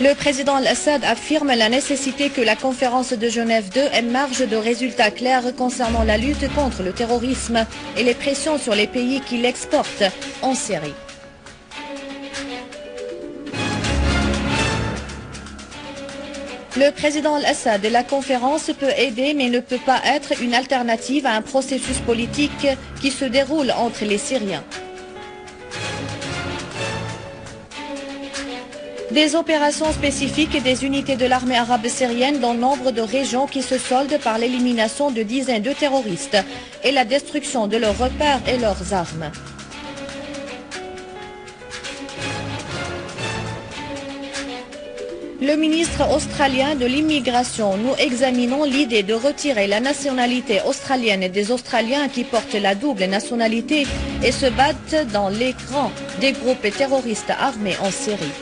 Le président al-Assad affirme la nécessité que la conférence de Genève 2 ait marge de résultats clairs concernant la lutte contre le terrorisme et les pressions sur les pays qui l'exportent en Syrie. Le président al-Assad et la conférence peut aider mais ne peut pas être une alternative à un processus politique qui se déroule entre les Syriens. Des opérations spécifiques et des unités de l'armée arabe syrienne dans nombre de régions qui se soldent par l'élimination de dizaines de terroristes et la destruction de leurs repères et leurs armes. Le ministre australien de l'immigration, nous examinons l'idée de retirer la nationalité australienne des Australiens qui portent la double nationalité et se battent dans les rangs des groupes terroristes armés en Syrie.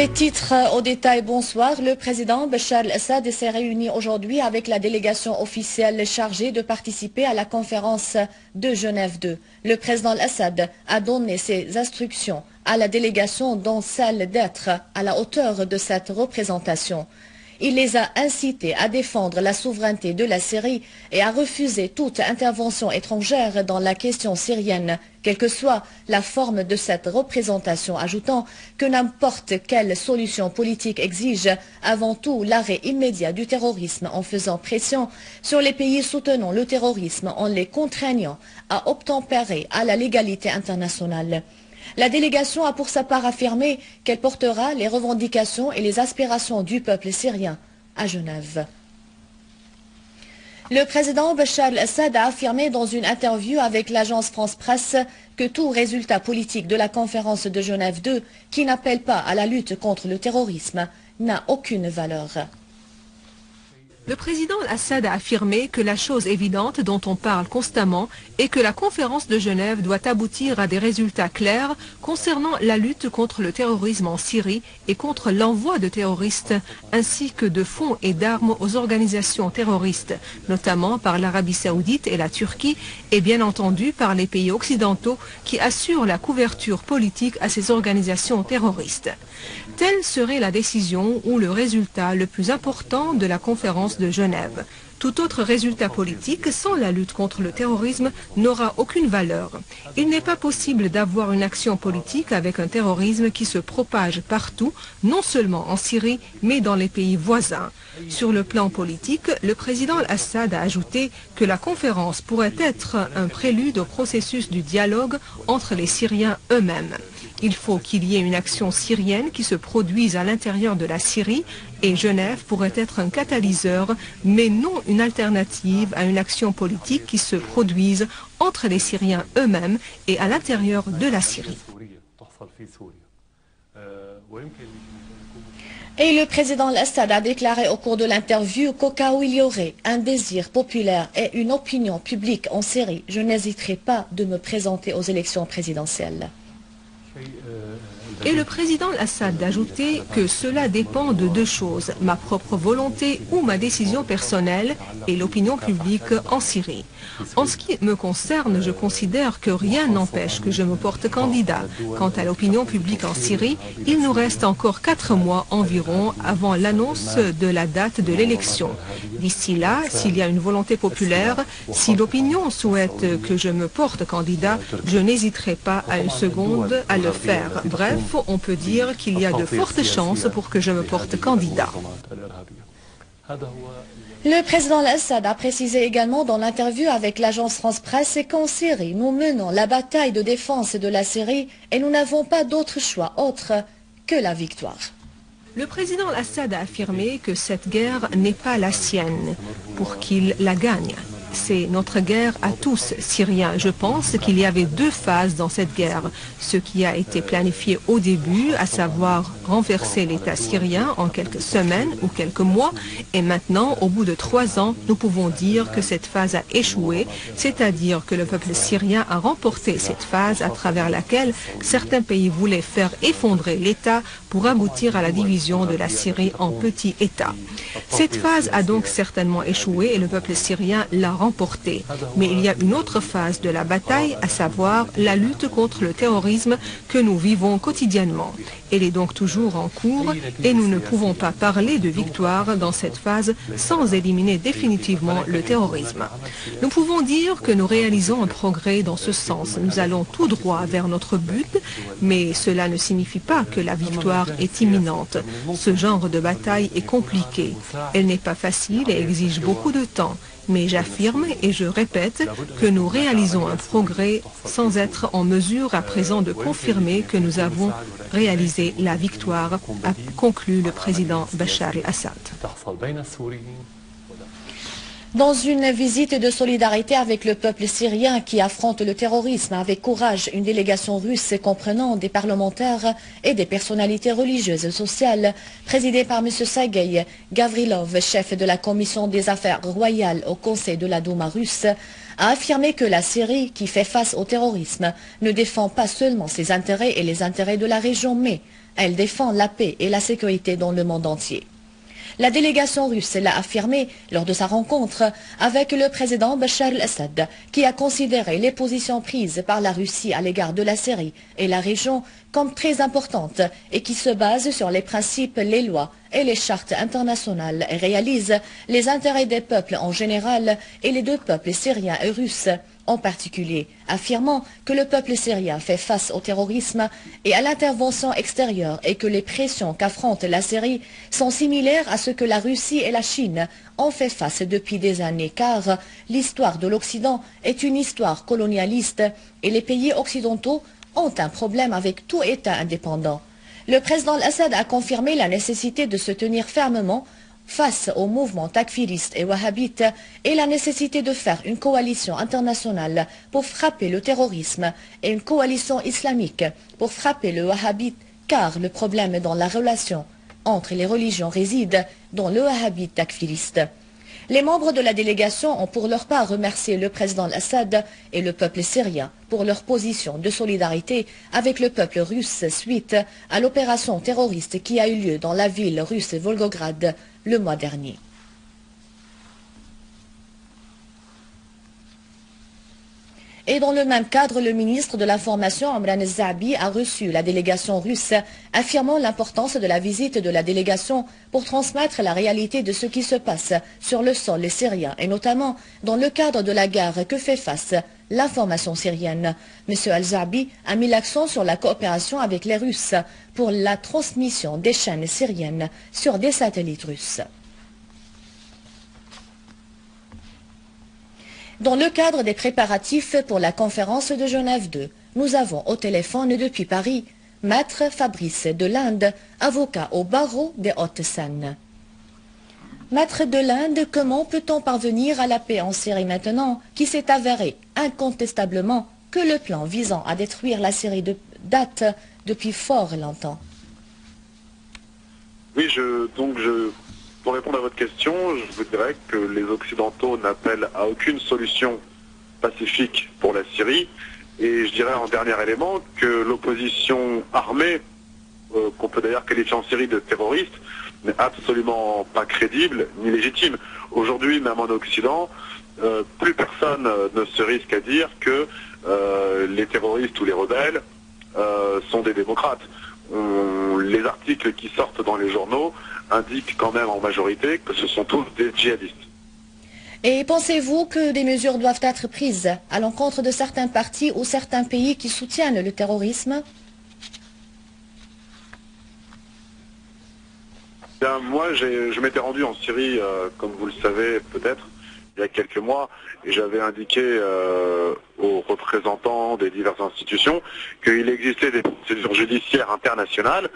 Des titres au détail, bonsoir. Le président Bachar al-Assad s'est réuni aujourd'hui avec la délégation officielle chargée de participer à la conférence de Genève 2. Le président al-Assad a donné ses instructions à la délégation, dont celle d'être à la hauteur de cette représentation. Il les a incités à défendre la souveraineté de la Syrie et à refuser toute intervention étrangère dans la question syrienne, quelle que soit la forme de cette représentation, ajoutant que n'importe quelle solution politique exige avant tout l'arrêt immédiat du terrorisme en faisant pression sur les pays soutenant le terrorisme en les contraignant à obtempérer à la légalité internationale. La délégation a pour sa part affirmé qu'elle portera les revendications et les aspirations du peuple syrien à Genève. Le président Bachar al-Assad a affirmé dans une interview avec l'agence France-Presse que tout résultat politique de la conférence de Genève 2 qui n'appelle pas à la lutte contre le terrorisme n'a aucune valeur. Le président Assad a affirmé que la chose évidente dont on parle constamment est que la conférence de Genève doit aboutir à des résultats clairs concernant la lutte contre le terrorisme en Syrie et contre l'envoi de terroristes ainsi que de fonds et d'armes aux organisations terroristes, notamment par l'Arabie Saoudite et la Turquie et bien entendu par les pays occidentaux qui assurent la couverture politique à ces organisations terroristes. Telle serait la décision ou le résultat le plus important de la conférence de Genève. Tout autre résultat politique sans la lutte contre le terrorisme n'aura aucune valeur. Il n'est pas possible d'avoir une action politique avec un terrorisme qui se propage partout, non seulement en Syrie, mais dans les pays voisins. Sur le plan politique, le président Assad a ajouté que la conférence pourrait être un prélude au processus du dialogue entre les Syriens eux-mêmes. Il faut qu'il y ait une action syrienne qui se produise à l'intérieur de la Syrie et Genève pourrait être un catalyseur, mais non une alternative à une action politique qui se produise entre les Syriens eux-mêmes et à l'intérieur de la Syrie. Et le président al-Assad a déclaré au cours de l'interview qu'au cas où il y aurait un désir populaire et une opinion publique en Syrie, je n'hésiterai pas de me présenter aux élections présidentielles. Et le président Assad a ajouté que cela dépend de deux choses, ma propre volonté ou ma décision personnelle et l'opinion publique en Syrie. En ce qui me concerne, je considère que rien n'empêche que je me porte candidat. Quant à l'opinion publique en Syrie, il nous reste encore 4 mois environ avant l'annonce de la date de l'élection. D'ici là, s'il y a une volonté populaire, si l'opinion souhaite que je me porte candidat, je n'hésiterai pas à une seconde à le faire. Bref, on peut dire qu'il y a de fortes chances pour que je me porte candidat. Le président al-Assad a précisé également dans l'interview avec l'agence France-Presse qu'en Syrie, nous menons la bataille de défense de la Syrie et nous n'avons pas d'autre choix autre que la victoire. Le président Assad a affirmé que cette guerre n'est pas la sienne pour qu'il la gagne. c'est notre guerre à tous, Syriens. Je pense qu'il y avait deux phases dans cette guerre. Ce qui a été planifié au début, à savoir renverser l'État syrien en quelques semaines ou quelques mois. Et maintenant, au bout de 3 ans, nous pouvons dire que cette phase a échoué, c'est-à-dire que le peuple syrien a remporté cette phase à travers laquelle certains pays voulaient faire effondrer l'État pour aboutir à la division de la Syrie en petits États. Cette phase a donc certainement échoué et le peuple syrien l'a remportée. Mais il y a une autre phase de la bataille, à savoir la lutte contre le terrorisme que nous vivons quotidiennement. Elle est donc toujours en cours et nous ne pouvons pas parler de victoire dans cette phase sans éliminer définitivement le terrorisme. Nous pouvons dire que nous réalisons un progrès dans ce sens. Nous allons tout droit vers notre but, mais cela ne signifie pas que la victoire est imminente. Ce genre de bataille est compliqué. Elle n'est pas facile et exige beaucoup de temps. Mais j'affirme et je répète que nous réalisons un progrès sans être en mesure à présent de confirmer que nous avons réalisé la victoire, a conclu le président Bachar el-Assad. Dans une visite de solidarité avec le peuple syrien qui affronte le terrorisme avec courage, une délégation russe comprenant des parlementaires et des personnalités religieuses et sociales, présidée par M. Sergueï Gavrilov, chef de la commission des affaires royales au Conseil de la Douma russe, a affirmé que la Syrie, qui fait face au terrorisme, ne défend pas seulement ses intérêts et les intérêts de la région, mais elle défend la paix et la sécurité dans le monde entier. La délégation russe l'a affirmé lors de sa rencontre avec le président Bachar el-Assad, qui a considéré les positions prises par la Russie à l'égard de la Syrie et la région comme très importantes et qui se basent sur les principes, les lois et les chartes internationales et réalisent les intérêts des peuples en général et les deux peuples syriens et russes en particulier, affirmant que le peuple syrien fait face au terrorisme et à l'intervention extérieure et que les pressions qu'affronte la Syrie sont similaires à ce que la Russie et la Chine ont fait face depuis des années, car l'histoire de l'Occident est une histoire colonialiste et les pays occidentaux ont un problème avec tout État indépendant. Le président Assad a confirmé la nécessité de se tenir fermement face au mouvement takfiriste et wahhabite et la nécessité de faire une coalition internationale pour frapper le terrorisme et une coalition islamique pour frapper le wahhabite, car le problème dans la relation entre les religions réside dans le wahhabite takfiriste. Les membres de la délégation ont pour leur part remercié le président Assad et le peuple syrien pour leur position de solidarité avec le peuple russe suite à l'opération terroriste qui a eu lieu dans la ville russe Volgograd le mois dernier. Et dans le même cadre, le ministre de l'Information, Amran el-Zaabi, a reçu la délégation russe, affirmant l'importance de la visite de la délégation pour transmettre la réalité de ce qui se passe sur le sol syrien, et notamment dans le cadre de la guerre que fait face l'information syrienne. M. el-Zaabi a mis l'accent sur la coopération avec les Russes pour la transmission des chaînes syriennes sur des satellites russes. Dans le cadre des préparatifs pour la conférence de Genève 2, nous avons au téléphone depuis Paris Maître Fabrice Delinde, avocat au barreau des Hauts-de-Seine. Maître Delinde, comment peut-on parvenir à la paix en Syrie maintenant, qui s'est avéré incontestablement que le plan visant à détruire la Syrie date depuis fort longtemps? Oui, pour répondre à votre question, je vous dirais que les Occidentaux n'appellent à aucune solution pacifique pour la Syrie. Et je dirais en dernier élément que l'opposition armée, qu'on peut d'ailleurs qualifier en Syrie de terroriste, n'est absolument pas crédible ni légitime. Aujourd'hui, même en Occident, plus personne ne se risque à dire que les terroristes ou les rebelles sont des démocrates. Les articles qui sortent dans les journaux indiquent quand même en majorité que ce sont tous des djihadistes. Et pensez-vous que des mesures doivent être prises à l'encontre de certains partis ou certains pays qui soutiennent le terrorisme? Bien, moi, je m'étais rendu en Syrie, comme vous le savez peut-être, il y a quelques mois, et j'avais indiqué aux représentants des diverses institutions qu'il existait des procédures judiciaires internationales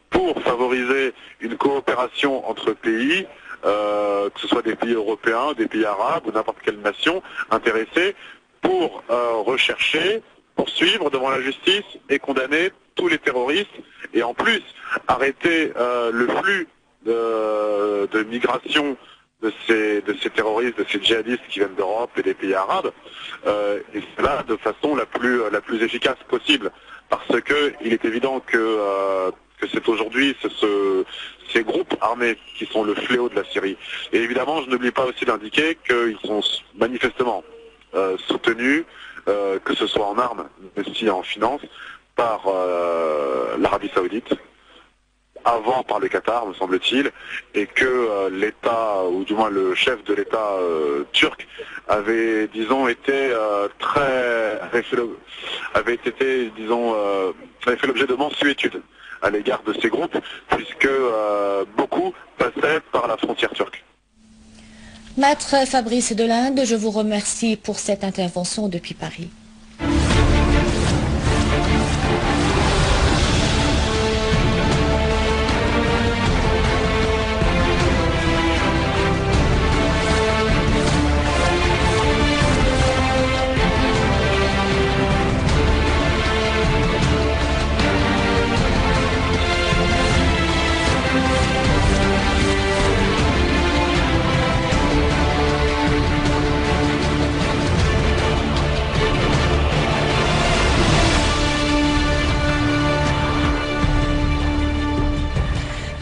pour favoriser une coopération entre pays que ce soit des pays européens, des pays arabes ou n'importe quelle nation intéressée, pour rechercher, poursuivre devant la justice et condamner tous les terroristes, et en plus arrêter le flux de migration de ces terroristes, de ces djihadistes qui viennent d'Europe et des pays arabes, et cela de façon la plus efficace possible, parce que il est évident que c'est aujourd'hui ces groupes armés qui sont le fléau de la Syrie. Et évidemment, je n'oublie pas aussi d'indiquer qu'ils sont manifestement soutenus, que ce soit en armes, mais aussi en finance, par l'Arabie Saoudite, avant par le Qatar, me semble-t-il, et que l'État, ou du moins le chef de l'État turc, avait, disons, été avait fait l'objet de mansuétude à l'égard de ces groupes, puisque beaucoup passaient par la frontière turque. Maître Fabrice Delinde, je vous remercie pour cette intervention depuis Paris.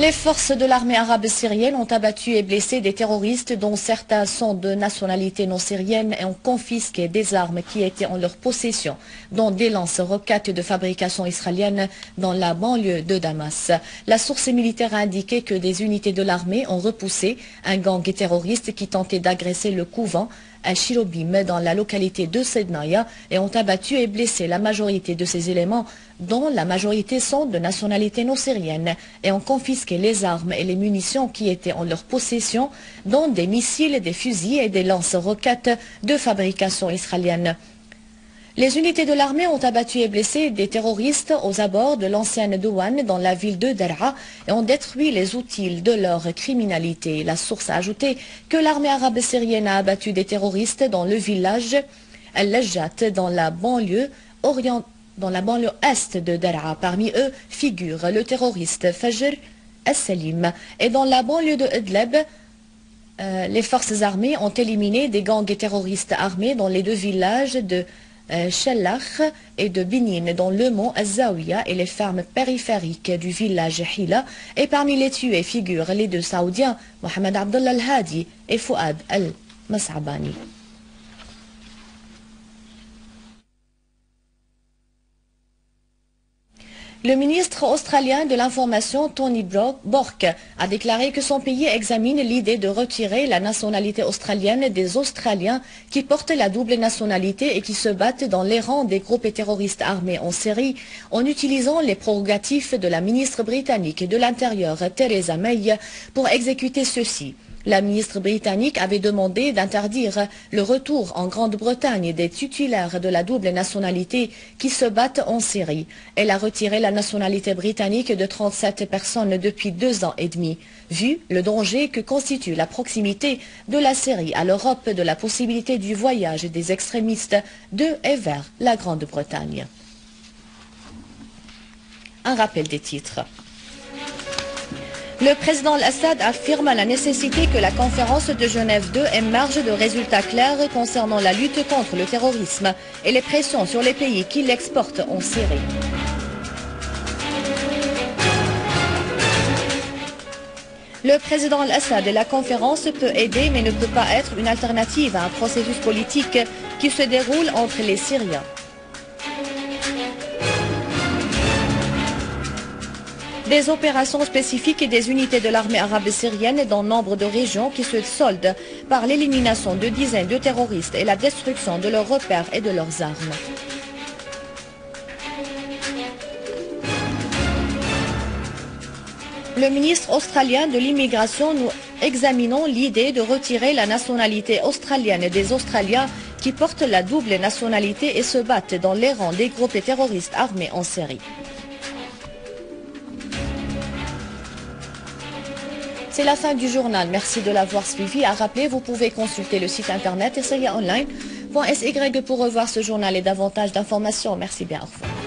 Les forces de l'armée arabe syrienne ont abattu et blessé des terroristes dont certains sont de nationalité non syrienne et ont confisqué des armes qui étaient en leur possession, dont des lance-roquettes de fabrication israélienne dans la banlieue de Damas. La source militaire a indiqué que des unités de l'armée ont repoussé un gang terroriste qui tentait d'agresser le couvent à Shirobim dans la localité de Sednaya et ont abattu et blessé la majorité de ces éléments dont la majorité sont de nationalité non syrienne et ont confisqué les armes et les munitions qui étaient en leur possession, dont des missiles, des fusils et des lance-roquettes de fabrication israélienne. Les unités de l'armée ont abattu et blessé des terroristes aux abords de l'ancienne douane dans la ville de Daraa et ont détruit les outils de leur criminalité. La source a ajouté que l'armée arabe syrienne a abattu des terroristes dans le village Al-Lajjat dans la banlieue est de Daraa. Parmi eux figure le terroriste Fajr As-Salim. Et dans la banlieue de Idlib, les forces armées ont éliminé des gangs terroristes armés dans les deux villages de Shellach et de Binin dans le mont Azaouia et les fermes périphériques du village Hila. Et parmi les tués figurent les deux Saoudiens, Mohamed Abdullah Al-Hadi et Fouad Al-Mas'abani. Le ministre australien de l'information Tony Burke a déclaré que son pays examine l'idée de retirer la nationalité australienne des Australiens qui portent la double nationalité et qui se battent dans les rangs des groupes terroristes armés en Syrie en utilisant les prérogatives de la ministre britannique de l'Intérieur Theresa May pour exécuter ceux-ci. La ministre britannique avait demandé d'interdire le retour en Grande-Bretagne des titulaires de la double nationalité qui se battent en Syrie. Elle a retiré la nationalité britannique de 37 personnes depuis 2 ans et demi, vu le danger que constitue la proximité de la Syrie à l'Europe de la possibilité du voyage des extrémistes de et vers la Grande-Bretagne. Un rappel des titres. Le président Al-Assad affirme la nécessité que la conférence de Genève 2 émerge de résultats clairs concernant la lutte contre le terrorisme et les pressions sur les pays qui l'exportent en Syrie. Le président Al-Assad et la conférence peut aider mais ne peut pas être une alternative à un processus politique qui se déroule entre les Syriens. Des opérations spécifiques et des unités de l'armée arabe syrienne dans nombre de régions qui se soldent par l'élimination de dizaines de terroristes et la destruction de leurs repères et de leurs armes. Le ministre australien de l'immigration, nous examinons l'idée de retirer la nationalité australienne des Australiens qui portent la double nationalité et se battent dans les rangs des groupes terroristes armés en Syrie. C'est la fin du journal. Merci de l'avoir suivi. À rappeler, vous pouvez consulter le site internet syriaonline.sy pour revoir ce journal et davantage d'informations. Merci bien. Au revoir.